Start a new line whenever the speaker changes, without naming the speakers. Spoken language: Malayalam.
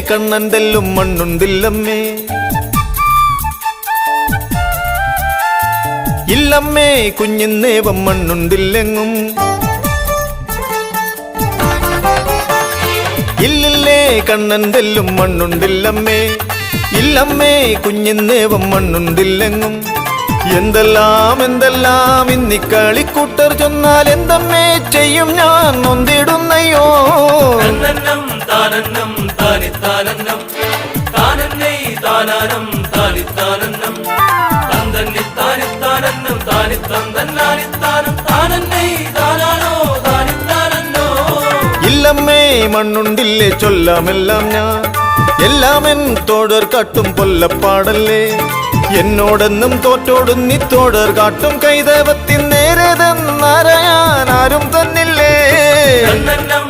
കണ്ണന്റെല്ലും മണ്ണുണ്ടില്ലമ്മേ ഇല്ലമ്മേ കുഞ്ഞിന്നേവം മണ്ണുണ്ടില്ലെങ്ങും ഇല്ലില്ലേ കണ്ണന്റെല്ലും മണ്ണുണ്ടില്ലമ്മേ ഇല്ലമ്മേ കുഞ്ഞിന്നേവം മണ്ണുണ്ടില്ലെങ്ങും എന്തെല്ലാം എന്തെല്ലാം ഇന്നിക്കളിക്കൂട്ടർ ചൊന്നാൽ എന്തമ്മേ ചെയ്യും ഞാൻ നൊന്തിടുന്നയ്യോ
തന്നന്നം താനന്നം താനിത്താനന്നം താനന്നൈ താനാനം താനിത്താനന്നം തന്തന്നി താനിത്താനന്നം താനിത്തന്തന്നാനിത്താനം താനന്നൈ താനാനോ താനിത്താനന്നോ
ഇല്ലമ്മേ മണ്ണുണ്ടില്ലേ ചൊല്ലാമെല്ലാം ഞാൻ എല്ലാം എൻ തോടർ കാട്ടും കൊല്ലപ്പാടല്ലേ എന്നോടെന്നും തോറ്റോടും നീ തോടർ കാട്ടും കൈദേവത്തിൻ നേരെ തന്നറിയാൻ ആരും തന്നില്ലേ.